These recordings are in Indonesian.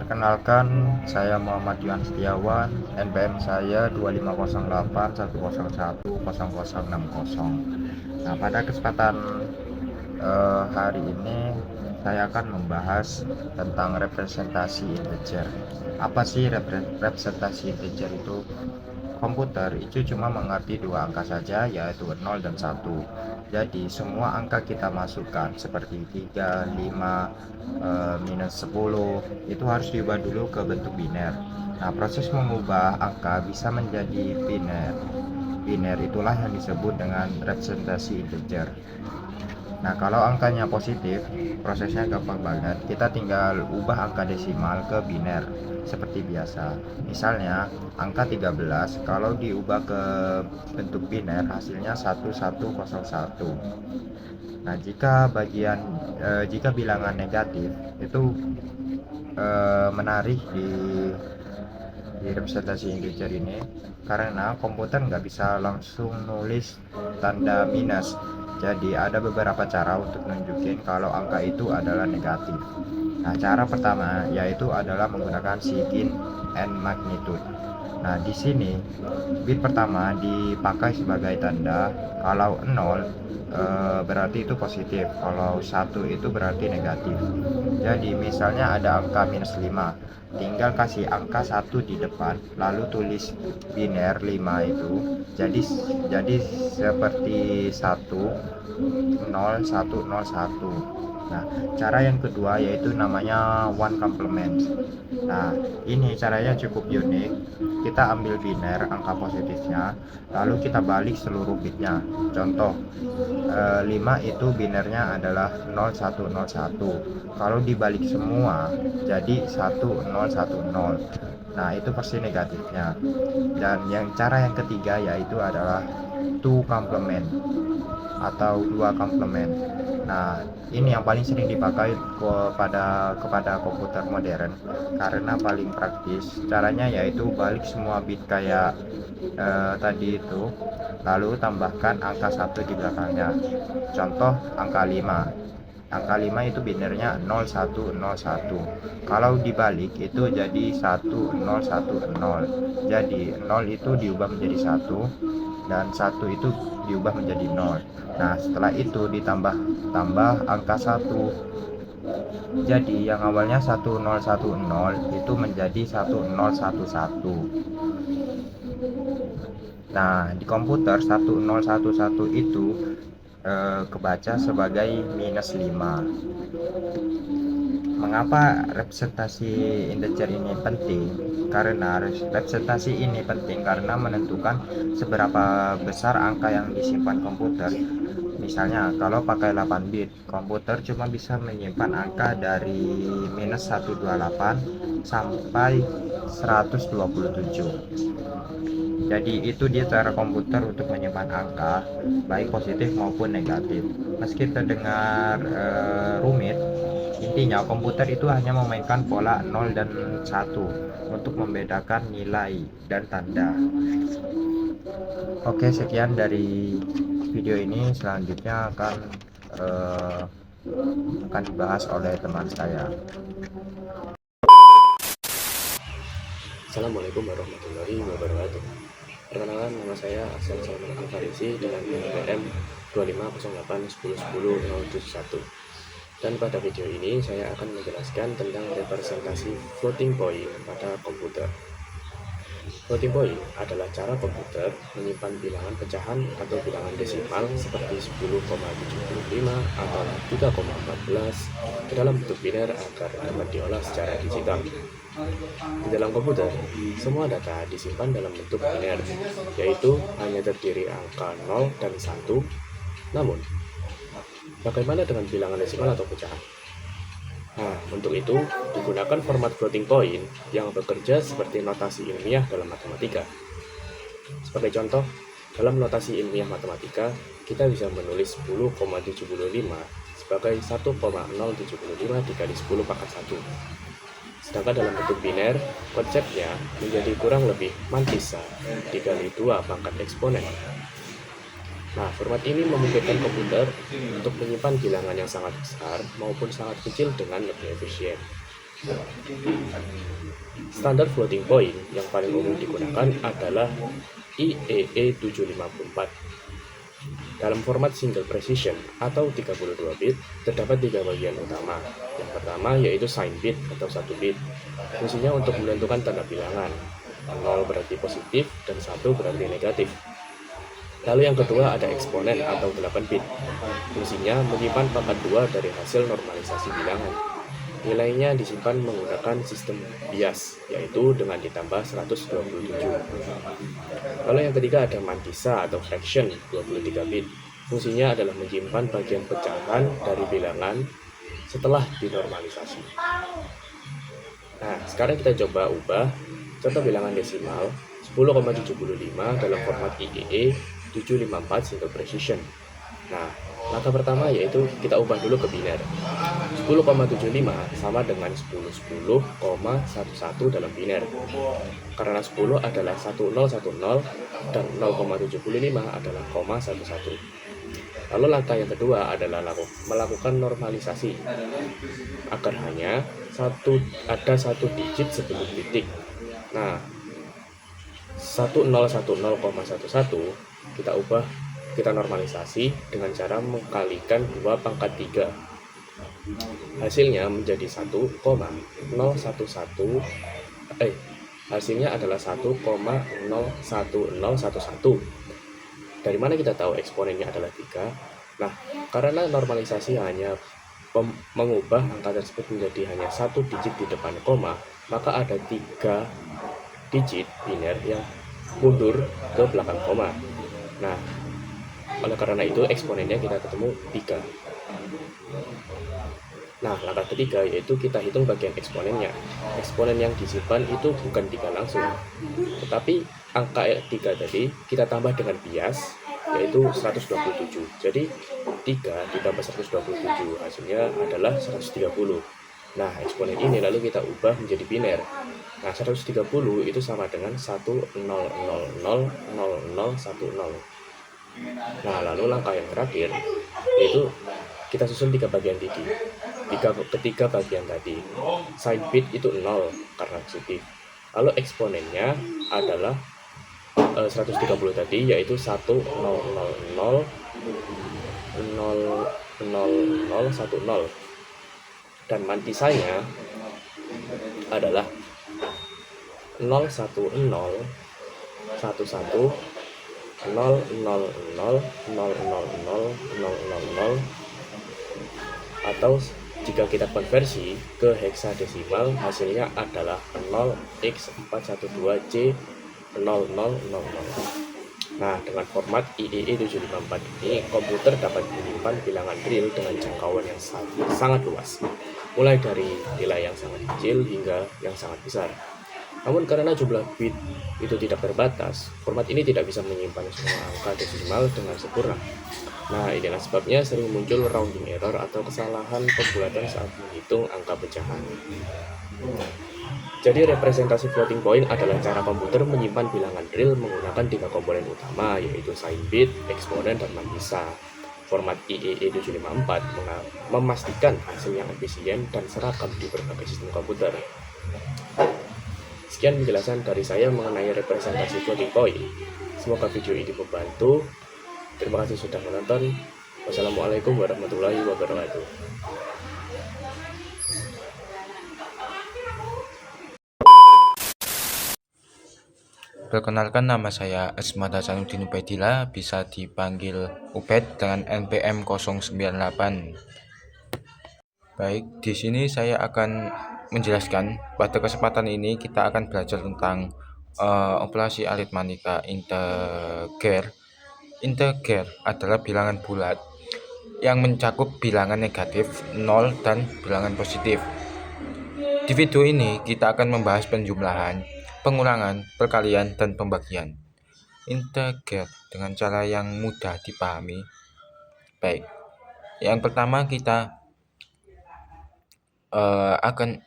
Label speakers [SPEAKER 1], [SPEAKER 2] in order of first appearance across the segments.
[SPEAKER 1] Perkenalkan, saya Muhammad Yuan Setiawan, NPM saya 250810101060. Nah, pada kesempatan hari ini saya akan membahas tentang representasi integer. Apa sih representasi integer itu? Komputer itu cuma mengerti dua angka saja, yaitu 0 dan 1. Jadi semua angka kita masukkan seperti 3, 5, minus 10 itu harus diubah dulu ke bentuk biner. Nah, proses mengubah angka bisa menjadi biner. Biner itulah yang disebut dengan representasi integer. Nah, kalau angkanya positif, prosesnya gampang banget. Kita tinggal ubah angka desimal ke biner seperti biasa. Misalnya, angka 13 kalau diubah ke bentuk biner hasilnya 1101. Nah, jika bilangan negatif itu menarik di representasi integer ini karena komputer nggak bisa langsung nulis tanda minus. Jadi ada beberapa cara untuk nunjukin kalau angka itu adalah negatif. Nah, cara pertama yaitu adalah menggunakan sign and magnitude. Nah, di sini bit pertama dipakai sebagai tanda. Kalau 0 berarti itu positif, kalau 1 itu berarti negatif. Jadi misalnya ada angka minus 5, tinggal kasih angka 1 di depan, lalu tulis biner 5 itu. Jadi seperti 1 0 1 0 1. Nah, cara yang kedua yaitu namanya one complement. Nah, ini caranya cukup unik. Kita ambil biner angka positifnya, lalu kita balik seluruh bitnya. Contoh, 5 itu binernya adalah 0101. Kalau dibalik semua jadi 1010. Nah, itu pasti negatifnya. Dan cara yang ketiga yaitu adalah two complement atau dua complement. Nah, ini yang paling sering dipakai kepada komputer modern karena paling praktis. Caranya yaitu balik semua bit kayak tadi itu, lalu tambahkan angka 1 di belakangnya. Contoh angka 5. Angka 5 itu binernya 0101. Kalau dibalik itu jadi 1010. Jadi 0 itu diubah menjadi 1 dan 1 itu diubah menjadi 0. Nah, setelah itu tambah angka 1. Jadi yang awalnya 1010 itu menjadi 1011. Nah, di komputer 1011 itu kebaca sebagai minus 5. Mengapa representasi integer ini penting? Karena representasi ini penting karena menentukan seberapa besar angka yang disimpan komputer. Misalnya kalau pakai 8 bit, komputer cuma bisa menyimpan angka dari minus 128 sampai 127. Jadi itu dia cara komputer untuk menyimpan angka baik positif maupun negatif. Meski terdengar rumit, intinya komputer itu hanya memainkan pola 0 dan 1 untuk membedakan nilai dan tanda. Oke, sekian dari video ini. Selanjutnya akan dibahas oleh teman saya.
[SPEAKER 2] Assalamualaikum warahmatullahi wabarakatuh. Perkenalkan, nama saya Ahsan Salman Al-Farisi dengan NPM 2508101071. Dan pada video ini saya akan menjelaskan tentang representasi floating point pada komputer. Floating point adalah cara komputer menyimpan bilangan pecahan atau bilangan desimal seperti 10,75 atau 3,14 ke dalam bentuk biner agar dapat diolah secara digital. Di dalam komputer, semua data disimpan dalam bentuk biner, yaitu hanya terdiri angka 0 dan 1. Namun, bagaimana dengan bilangan desimal atau pecahan? Nah, untuk itu digunakan format floating point yang bekerja seperti notasi ilmiah dalam matematika. Sebagai contoh, dalam notasi ilmiah matematika, kita bisa menulis 10,75 sebagai 1,075 dikali 10 pangkat 1. Sedangkan dalam bentuk biner, konsepnya menjadi kurang lebih mantisa dikali 2 pangkat eksponen. Nah, format ini memungkinkan komputer untuk menyimpan bilangan yang sangat besar maupun sangat kecil dengan lebih efisien. Standar floating point yang paling umum digunakan adalah IEE 754. Dalam format single precision atau 32 bit, terdapat 3 bagian utama. Yang pertama yaitu sign bit atau 1 bit. Fungsinya untuk menentukan tanda bilangan. 0 berarti positif dan 1 berarti negatif. Lalu yang kedua ada eksponen atau 8 bit. Fungsinya menyimpan pangkat 2 dari hasil normalisasi bilangan. Nilainya disimpan menggunakan sistem bias, yaitu dengan ditambah 127. Lalu yang ketiga ada mantissa atau fraction 23 bit. Fungsinya adalah menyimpan bagian pecahan dari bilangan setelah dinormalisasi. Nah, sekarang kita coba ubah contoh bilangan desimal 10,75 dalam format IEE 754 single precision. Nah, langkah pertama yaitu kita ubah dulu ke biner. 10,75 sama dengan 10,11 dalam biner. Karena 10 adalah 1010 dan 0,75 adalah 0,11. Lalu langkah yang kedua adalah melakukan normalisasi agar hanya ada satu digit sebelum titik. Nah, 1010,11 kita normalisasi dengan cara mengkalikan 2 pangkat 3. Hasilnya menjadi 1,011 hasilnya adalah 1,01011. Dari mana kita tahu eksponennya adalah 3? Nah, karena normalisasi hanya mengubah angka tersebut menjadi hanya satu digit di depan koma, maka ada 3 digit biner yang mundur ke belakang koma. Nah, oleh karena itu eksponennya kita ketemu 3. Nah, langkah ketiga yaitu kita hitung bagian eksponennya. Eksponen yang disimpan itu bukan 3 langsung, tetapi angka 3 tadi kita tambah dengan bias, yaitu 127. Jadi 3 ditambah 127 hasilnya adalah 130. Nah, eksponen ini lalu kita ubah menjadi biner. Nah, 130 itu sama dengan 1,000,0010. Nah, lalu langkah yang terakhir yaitu kita susun 3 bagian tadi. Ketiga bagian tadi. Sign bit itu 0 karena positif. Lalu eksponennya adalah 130 tadi, yaitu 1,000,0010. Dan mantisanya adalah 0,10,11,000,00,000,000 atau jika kita konversi ke heksadesimal hasilnya adalah 0x412C0000. Nah, dengan format IEE 754 ini, komputer dapat menyimpan bilangan real dengan jangkauan yang sangat luas, mulai dari nilai yang sangat kecil hingga yang sangat besar. Namun karena jumlah bit itu tidak terbatas, format ini tidak bisa menyimpan semua angka desimal dengan sempurna. Nah, inilah sebabnya sering muncul rounding error atau kesalahan pembulatan saat menghitung angka pecahan. Jadi representasi floating point adalah cara komputer menyimpan bilangan real menggunakan 3 komponen utama, yaitu sign bit, eksponen, dan mantissa. Format IEE 754 memastikan hasil yang efisien dan seragam di berbagai sistem komputer. Sekian penjelasan dari saya mengenai representasi floating point. Semoga video ini membantu. Terima kasih sudah menonton. Wassalamualaikum warahmatullahi wabarakatuh.
[SPEAKER 1] Perkenalkan, nama saya Asmad Hasanuddin Ubaidillah, bisa dipanggil Ubed dengan NPM 098. Baik, di sini saya akan menjelaskan. Pada kesempatan ini kita akan belajar tentang operasi aritmatika integer. Integer adalah bilangan bulat yang mencakup bilangan negatif, 0, dan bilangan positif. Di video ini kita akan membahas penjumlahan, pengurangan, perkalian, dan pembagian integer dengan cara yang mudah dipahami. Baik, yang pertama kita akan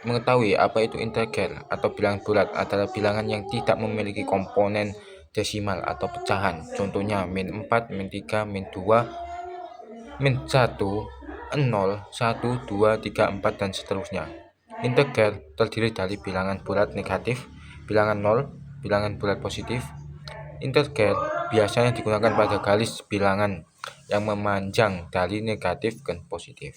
[SPEAKER 1] mengetahui apa itu integer atau bilangan bulat. Adalah bilangan yang tidak memiliki komponen desimal atau pecahan. Contohnya min 4, min 3, min 2, min 1,
[SPEAKER 3] 0, 1, 2, 3, 4, dan seterusnya. Integer terdiri dari bilangan bulat negatif, bilangan 0, bilangan bulat positif. Integer biasanya digunakan pada garis bilangan yang memanjang dari negatif ke positif.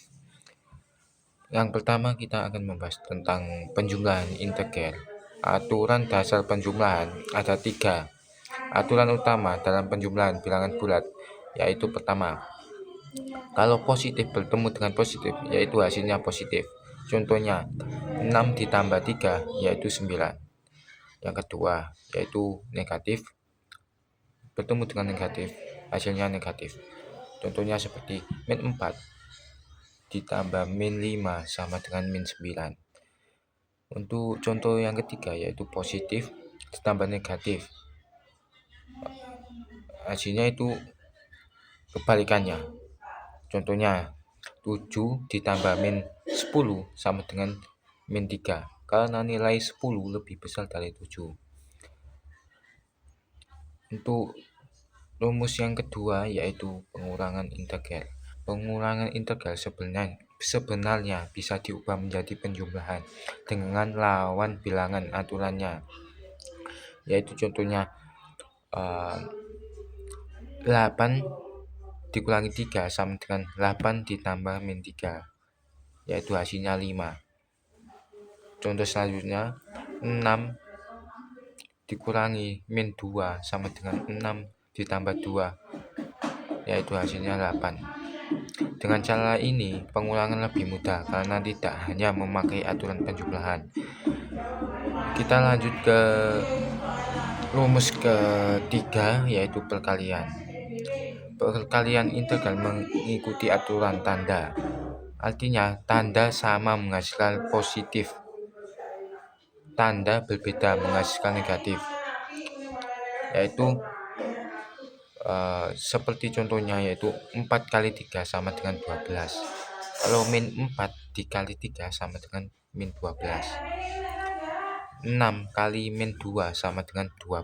[SPEAKER 3] Yang pertama kita akan membahas tentang penjumlahan integer. Aturan dasar penjumlahan ada 3. Aturan utama dalam penjumlahan bilangan bulat yaitu pertama, kalau positif bertemu dengan positif yaitu hasilnya positif. Contohnya 6 ditambah 3 yaitu 9. Yang kedua yaitu negatif bertemu dengan negatif, hasilnya negatif. Contohnya seperti min 4 ditambah min 5 sama dengan min 9. Untuk contoh yang ketiga yaitu positif ditambah negatif, hasilnya itu kebalikannya. Contohnya 7 ditambah min 10 sama dengan min 3 karena nilai 10 lebih besar dari 7. Untuk rumus yang kedua yaitu pengurangan integer. Pengurangan integer sebenarnya bisa diubah menjadi penjumlahan dengan lawan bilangan aturannya, yaitu contohnya 8 dikurangi 3 sama dengan 8 ditambah min 3 yaitu hasilnya 5. Contoh selanjutnya 6 dikurangi min 2 sama dengan 6 ditambah 2 yaitu hasilnya 8. Dengan cara ini pengulangan lebih mudah karena tidak hanya memakai aturan penjumlahan. Kita lanjut ke rumus ketiga yaitu perkalian. Perkalian integral mengikuti aturan tanda. Artinya tanda sama menghasilkan positif, tanda berbeda menghasilkan negatif. Yaitu seperti contohnya yaitu 4 kali 3 sama dengan 12. Kalau min 4 dikali 3 sama dengan min 12. 6 kali min 2 sama dengan 12.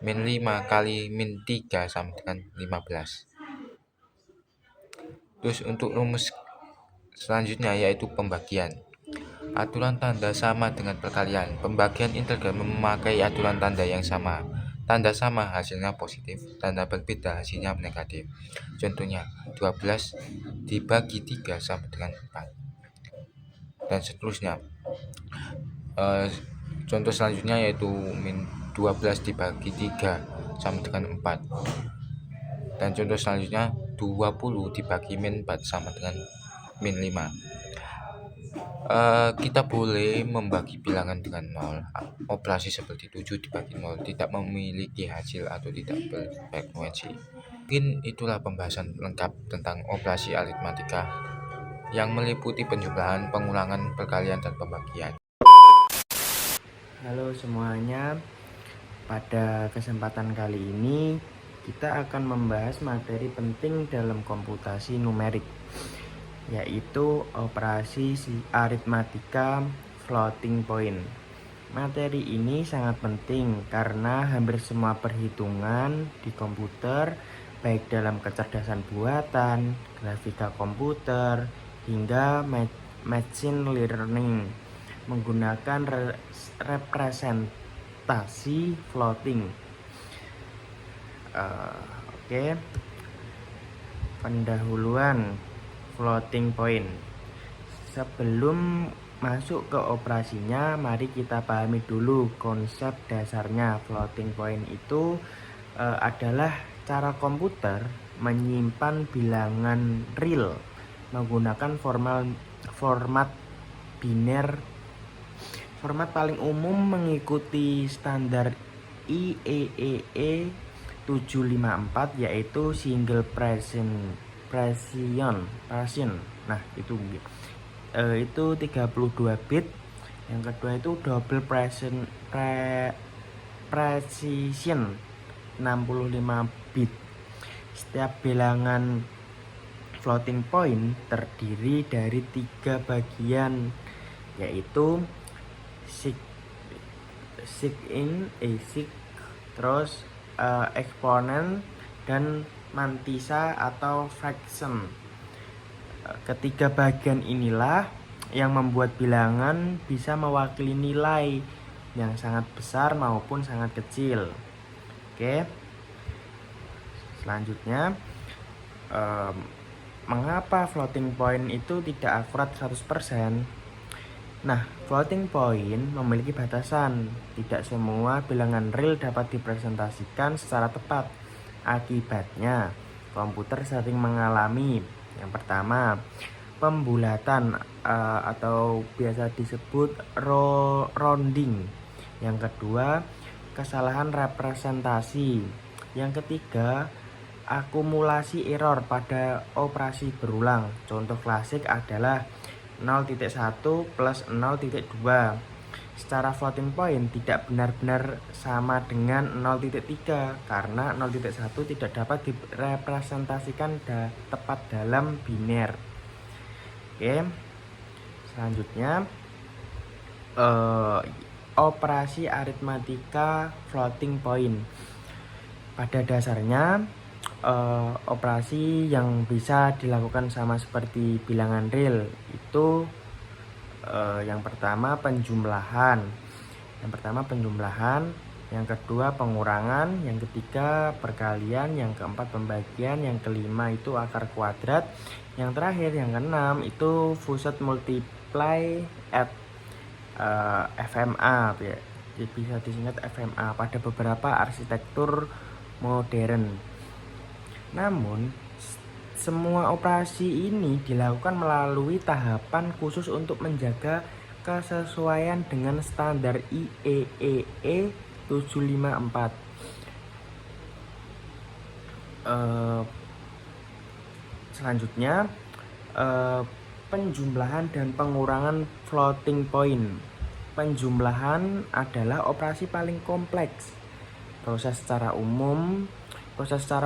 [SPEAKER 3] Min 5 kali min 3 sama dengan 15. Terus untuk rumus selanjutnya yaitu pembagian. Aturan tanda sama dengan perkalian. Pembagian integral memakai aturan tanda yang sama. Tanda sama hasilnya positif, tanda berbeda hasilnya negatif. Contohnya 12 dibagi 3 sama dengan 4. Dan seterusnya. Contoh selanjutnya yaitu min 12 dibagi 3 sama dengan 4. Dan contoh selanjutnya 20 dibagi min 4 sama dengan min 5. Kita boleh membagi bilangan dengan 0. Operasi seperti 7 dibagi 0 tidak memiliki hasil atau tidak berfrekuensi. Mungkin itulah pembahasan lengkap tentang operasi aritmatika yang meliputi penjumlahan, pengulangan, perkalian, dan pembagian.
[SPEAKER 4] Halo semuanya, pada kesempatan kali ini kita akan membahas materi penting dalam komputasi numerik, yaitu operasi aritmatika floating point. Materi ini sangat penting karena hampir semua perhitungan di komputer, baik dalam kecerdasan buatan, grafika komputer, hingga machine learning, menggunakan representasi floating. Pendahuluan floating point. Sebelum masuk ke operasinya, mari kita pahami dulu konsep dasarnya. Floating point itu adalah cara komputer menyimpan bilangan real menggunakan format biner. Format paling umum mengikuti standar IEEE 754 yaitu single precision. Nah, itu 32 bit. Yang kedua itu double precision 65 bit. Setiap bilangan floating point terdiri dari 3 bagian, yaitu sig in, terus eksponen dan mantissa atau fraction. Ketiga bagian inilah yang membuat bilangan bisa mewakili nilai yang sangat besar maupun sangat kecil. Oke. Selanjutnya, mengapa floating point itu tidak akurat 100%? Nah, floating point memiliki batasan. Tidak semua bilangan real dapat dipresentasikan secara tepat. Akibatnya, komputer sering mengalami yang pertama, pembulatan atau biasa disebut rounding. Yang kedua, kesalahan representasi. Yang ketiga, akumulasi error pada operasi berulang. Contoh klasik adalah 0.1 plus 0.2. Secara floating point tidak benar-benar sama dengan 0.3 karena 0.1 tidak dapat direpresentasikan tepat dalam biner. Oke. Selanjutnya, operasi aritmatika floating point. Pada dasarnya operasi yang bisa dilakukan sama seperti bilangan real itu yang pertama penjumlahan, yang kedua pengurangan, yang ketiga perkalian, yang keempat pembagian, yang kelima itu akar kuadrat, yang terakhir yang keenam itu fused multiply at FMA, bisa disingkat FMA pada beberapa arsitektur modern. Namun, semua operasi ini dilakukan melalui tahapan khusus untuk menjaga kesesuaian dengan standar IEEE 754. Selanjutnya, penjumlahan dan pengurangan floating point. Penjumlahan adalah operasi paling kompleks. Proses secara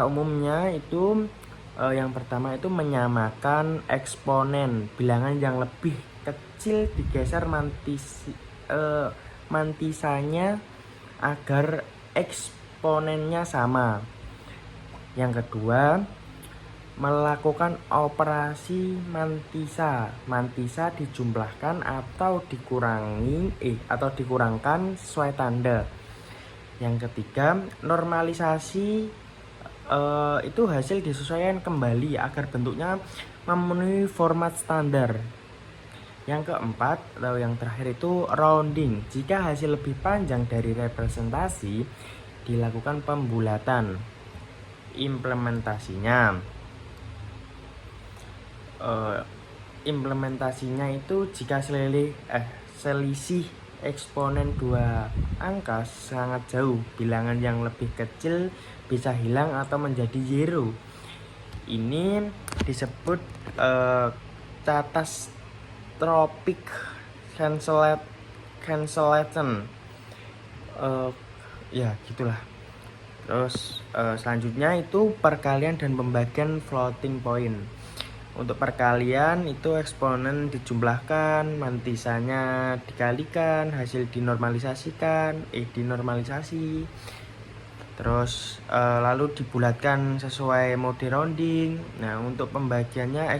[SPEAKER 4] umumnya itu yang pertama itu menyamakan eksponen bilangan yang lebih kecil digeser mantisanya agar eksponennya sama. Yang kedua, melakukan operasi mantisa dijumlahkan atau dikurangkan sesuai tanda. Yang ketiga, normalisasi itu hasil disesuaikan kembali agar bentuknya memenuhi format standar. Yang keempat atau yang terakhir itu rounding. Jika hasil lebih panjang dari representasi, dilakukan pembulatan. Implementasinya itu jika selisih eksponen dua angka sangat jauh, bilangan yang lebih kecil bisa hilang atau menjadi zero. Ini disebut catastrophic cancellation. Ya gitulah. Terus selanjutnya itu perkalian dan pembagian floating point. Untuk perkalian itu eksponen dijumlahkan, mantisanya dikalikan, hasil dinormalisasi. Terus lalu dibulatkan sesuai mode rounding. Nah, untuk pembagiannya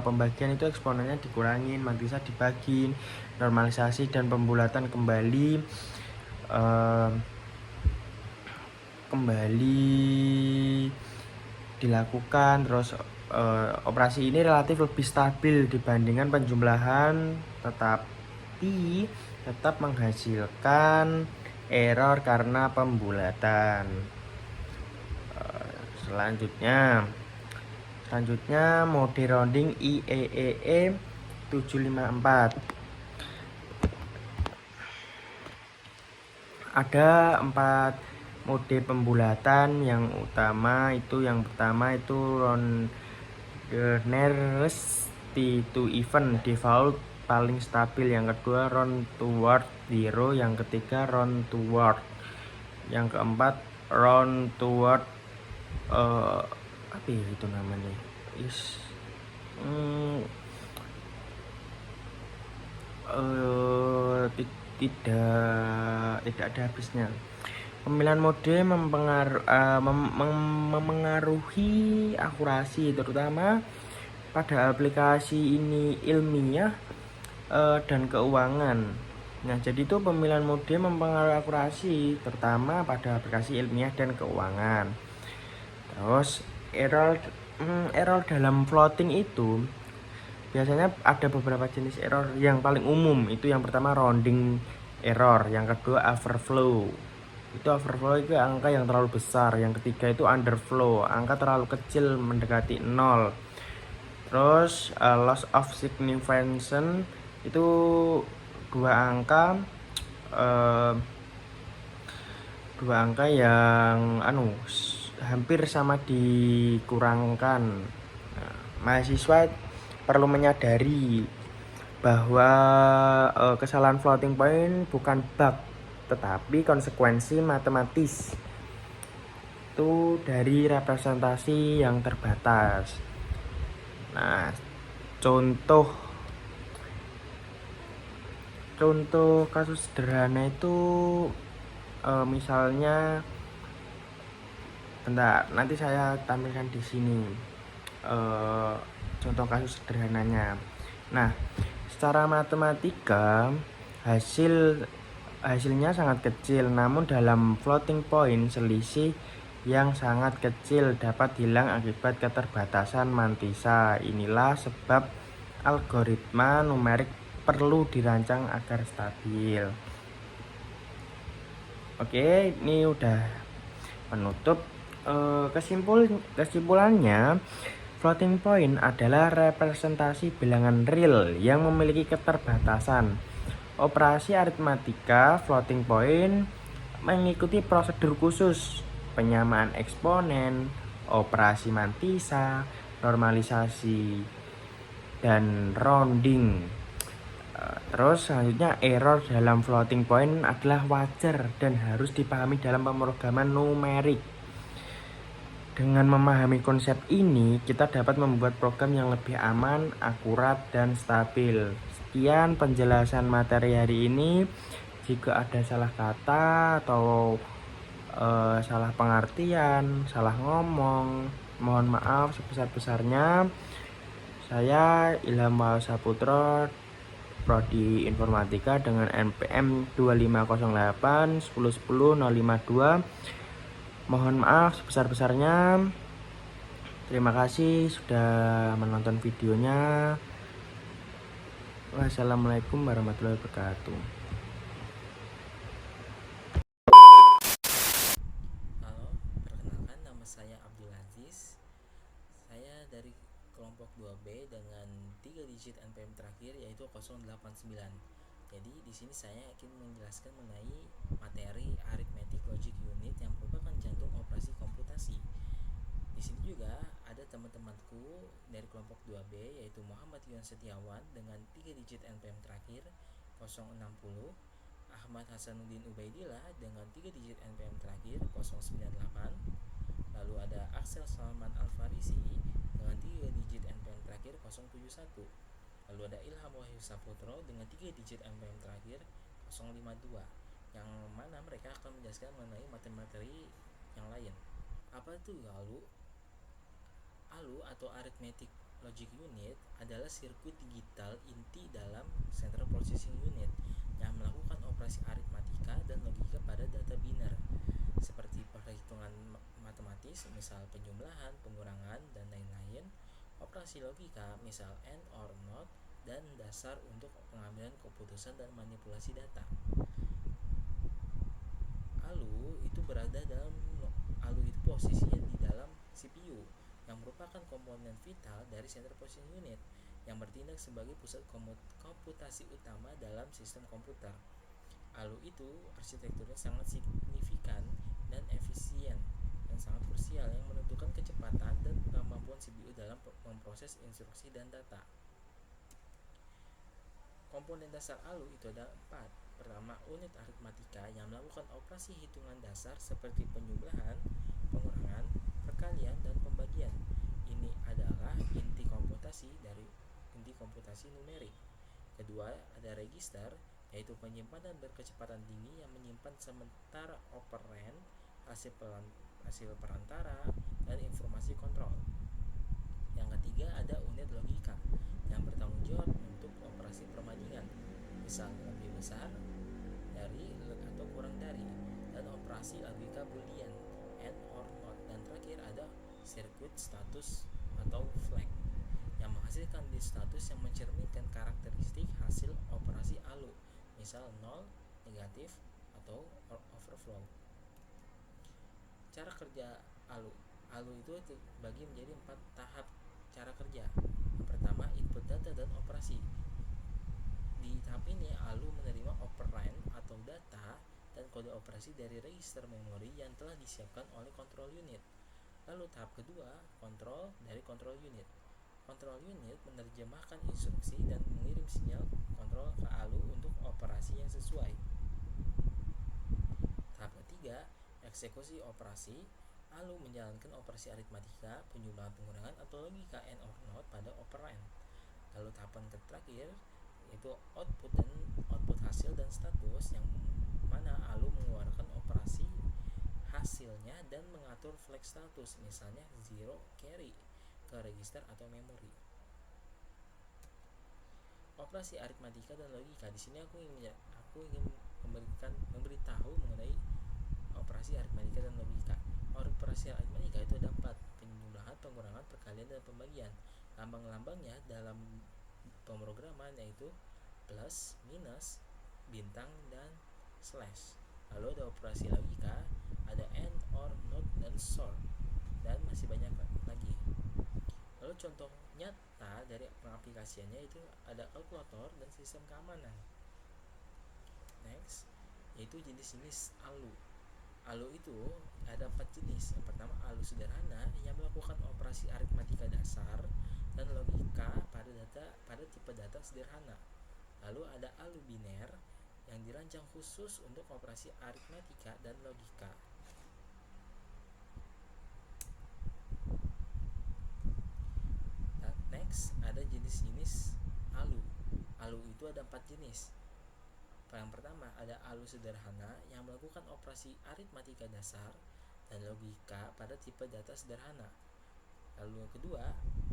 [SPEAKER 4] pembagian itu eksponennya dikurangin, mantisa dibagi, normalisasi dan pembulatan kembali dilakukan. Terus operasi ini relatif lebih stabil dibandingkan penjumlahan, tetapi tetap menghasilkan error karena pembulatan. Selanjutnya mode rounding IEEE 754. Ada 4 mode pembulatan yang utama itu. Yang pertama itu round the nearest to even default paling stabil. Yang kedua round toward zero. Yang ketiga round toward. Yang keempat round toward apa ya itu namanya? Tidak ada habisnya. Pemilihan mode mempengaruhi akurasi, terutama pada aplikasi ini ilmiah dan keuangan. Nah, jadi itu pemilihan mode mempengaruhi akurasi, terutama pada aplikasi ilmiah dan keuangan. Terus error dalam floating itu biasanya ada beberapa jenis error yang paling umum. Itu yang pertama rounding error, yang kedua overflow. Itu overflow itu angka yang terlalu besar. Yang ketiga itu underflow, angka terlalu kecil mendekati 0. Terus loss of significance itu eh, dua angka yang hampir sama dikurangkan. Nah, mahasiswa perlu menyadari bahwa kesalahan floating point bukan bug, tetapi konsekuensi matematis itu dari representasi yang terbatas. Nah, contoh kasus sederhana itu misalnya, bentar, nanti saya tampilkan di sini contoh kasus sederhananya. Nah, secara matematika hasilnya sangat kecil, namun dalam floating point selisih yang sangat kecil dapat hilang akibat keterbatasan mantisa. Inilah sebab algoritma numerik perlu dirancang agar stabil. Oke, ini udah menutup. Kesimpulannya, floating point adalah representasi bilangan real yang memiliki keterbatasan. Operasi aritmatika floating point mengikuti prosedur khusus: penyamaan eksponen, operasi mantisa, normalisasi, dan rounding. Terus selanjutnya, error dalam floating point adalah wajar dan harus dipahami dalam pemrograman numerik. Dengan memahami konsep ini, kita dapat membuat program yang lebih aman, akurat, dan stabil. Sekian penjelasan materi hari ini. Jika ada salah kata atau salah pengertian, salah ngomong, mohon maaf sebesar-besarnya. Saya Ilham Saputra, Prodi Informatika dengan NPM 2508 1010 052. Mohon maaf sebesar-besarnya. Terima kasih sudah menonton videonya. Wassalamualaikum warahmatullahi wabarakatuh.
[SPEAKER 5] Halo, perkenalkan nama saya Abdul Aziz. Saya dari kelompok 2B dengan 3 digit NPM terakhir yaitu 089. Jadi di sini saya ingin menjelaskan mengenai materi Arithmetic Logic Unit yang merupakan jantung operasi komputasi. Di sini juga ada teman-temanku dari kelompok 2B yaitu Muhammad Yuan Setiawan dengan 3 digit NPM terakhir 060, Ahmad Hasanuddin Ubaidillah dengan 3 digit NPM terakhir 098. Lalu ada Axel Salman Al-Farisi dengan 3 digit NPM terakhir 071. Lalu ada Ilham Wahyu Saputro dengan 3 digit NPM terakhir 052, yang mana mereka akan menjelaskan mengenai materi yang lain. Apa itu ALU? ALU atau Arithmetic Logic Unit adalah sirkuit digital inti dalam Central Processing Unit yang melakukan operasi aritmatika dan logika pada data biner seperti perhitungan matematis, misal penjumlahan, pengurangan, dan lain-lain, operasi logika, misal AND or NOT, dan dasar untuk pengambilan keputusan dan manipulasi data. ALU itu posisinya di dalam CPU yang merupakan komponen vital dari Central Processing Unit yang bertindak sebagai pusat komputasi utama dalam sistem komputer. ALU itu arsitekturnya sangat signifikan dan efisien dan sangat krusial yang menentukan kecepatan dan kemampuan CPU dalam memproses instruksi dan data. Komponen dasar ALU itu ada 4. Pertama, unit aritmatika yang melakukan operasi hitungan dasar seperti penjumlahan, pengurangan, perkalian, dan pembagian. Ini adalah inti komputasi numerik. Kedua, ada register, yaitu penyimpanan berkecepatan tinggi yang menyimpan sementara operan, hasil perantara, dan informasi kontrol. Yang ketiga, ada unit logika jawab untuk operasi perbandingan, misal lebih besar dari atau kurang dari, dan operasi logika boolean and or not, dan terakhir ada sirkuit status atau flag yang menghasilkan list status yang mencerminkan karakteristik hasil operasi ALU, misal 0, negatif, atau overflow. Cara kerja ALU. ALU itu terbagi menjadi 4 tahap cara kerja. Yang pertama, input data dan operasi. Di tahap ini, ALU menerima operand atau data dan kode operasi dari register memori yang telah disiapkan oleh control unit. Lalu tahap kedua, kontrol dari control unit. Control unit menerjemahkan instruksi dan mengirim sinyal kontrol ke ALU untuk operasi yang sesuai. Tahap ketiga, eksekusi operasi. ALU menjalankan operasi aritmatika, penjumlahan pengurangan atau logika and or not pada operand. Lalu tahapan terakhir yaitu output dan output hasil dan status, yang mana ALU mengeluarkan operasi hasilnya dan mengatur flag status, misalnya zero carry ke register atau memori. Operasi aritmatika dan logika. Di sini aku ingin memberitahu mengenai operasi aritmatika dan logika. Operasi aritmatika itu ada 4: penjumlahan, pengurangan, perkalian, dan pembagian. Lambang-lambangnya dalam pemrograman yaitu plus, minus, bintang, dan slash. Lalu ada operasi logika, ada and, or, not, dan sort, dan masih banyak lagi. Lalu contoh nyata dari pengaplikasiannya itu ada kalkulator dan sistem keamanan. Next, yaitu jenis-jenis ALU. ALU itu ada 4 jenis. Yang pertama, ALU sederhana yang melakukan operasi aritmatika dasar dan logika pada tipe data sederhana. Lalu ada ALU biner yang dirancang khusus untuk operasi aritmatika dan logika. Next, ada jenis-jenis ALU. ALU itu ada 4 jenis. Yang pertama, ada ALU sederhana yang melakukan operasi aritmatika dasar dan logika pada tipe data sederhana. Lalu yang kedua,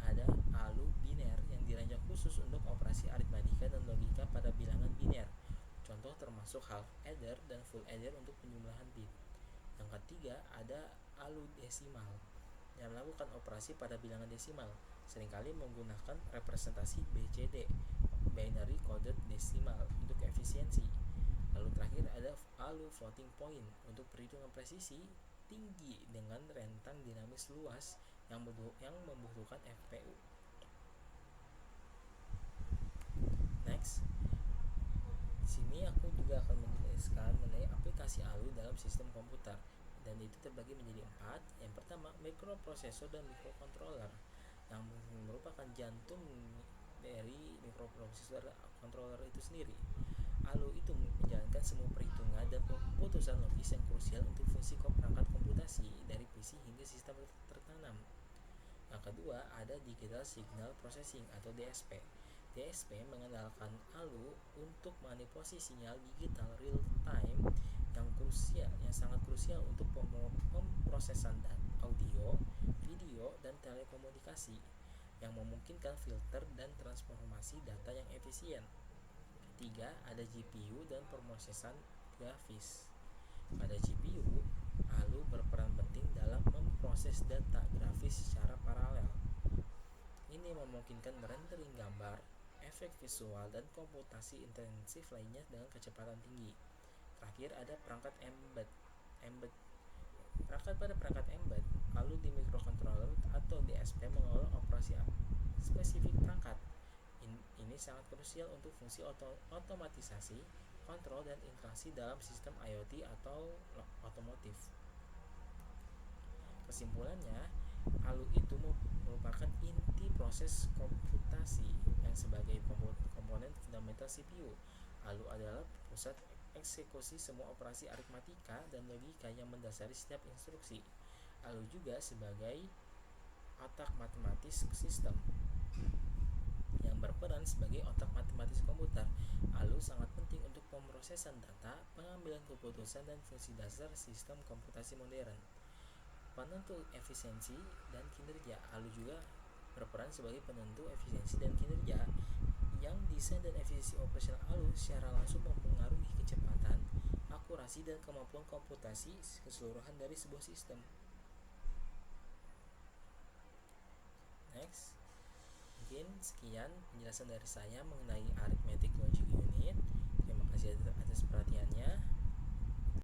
[SPEAKER 5] ada ALU biner yang dirancang khusus untuk operasi aritmatika dan logika pada bilangan biner. Contoh termasuk half adder dan full adder untuk penjumlahan bit. Yang ketiga, ada ALU desimal yang melakukan operasi pada bilangan desimal, seringkali menggunakan representasi BCD, binary coded decimal, untuk efisiensi. Lalu terakhir ada ALU floating point untuk perhitungan presisi tinggi dengan rentang dinamis luas yang membutuhkan FPU. Next, di sini aku juga akan menjelaskan mengenai aplikasi ALU dalam sistem komputer, dan itu terbagi menjadi 4. Yang pertama, mikroprosesor dan mikrocontroller yang merupakan jantung dari mikroprosesor controller itu sendiri. ALU itu menjalankan semua perhitungan dan keputusan logis yang krusial untuk fungsi perangkat komputasi dari PC hingga sistem tertanam. Yang kedua, ada Digital Signal Processing atau DSP. DSP mengandalkan ALU untuk manipulasi sinyal digital real time yang sangat krusial untuk pemrosesan audio, video, dan telekomunikasi, yang memungkinkan filter dan transformasi data yang efisien. Ketiga, ada GPU dan pemrosesan grafis. Pada GPU, ALU berperan penting dalam memproses data grafis secara paralel. Ini memungkinkan rendering gambar, efek visual, dan komputasi intensif lainnya dengan kecepatan tinggi. Terakhir, ada perangkat embed. Perangkat embed, ALU di microcontroller atau DSP mengelola operasi spesifik perangkat. Ini sangat krusial untuk fungsi otomatisasi, kontrol, dan interaksi dalam sistem IoT atau otomotif. Kesimpulannya, ALU itu merupakan inti proses komputasi yang sebagai komponen fundamental CPU. ALU adalah pusat eksekusi semua operasi aritmatika dan logika yang mendasari setiap instruksi. ALU juga sebagai otak matematis sistem yang berperan sebagai otak matematis komputer. ALU sangat penting untuk pemrosesan data, pengambilan keputusan, dan fungsi dasar sistem komputasi modern. Penentu efisiensi dan kinerja. ALU juga berperan sebagai penentu efisiensi dan kinerja yang desain dan efisiensi operasional alus secara langsung mempengaruhi kecepatan, akurasi, dan kemampuan komputasi keseluruhan dari sebuah sistem. Next, mungkin sekian penjelasan dari saya mengenai arithmetic logic unit. Terima kasih atas perhatiannya.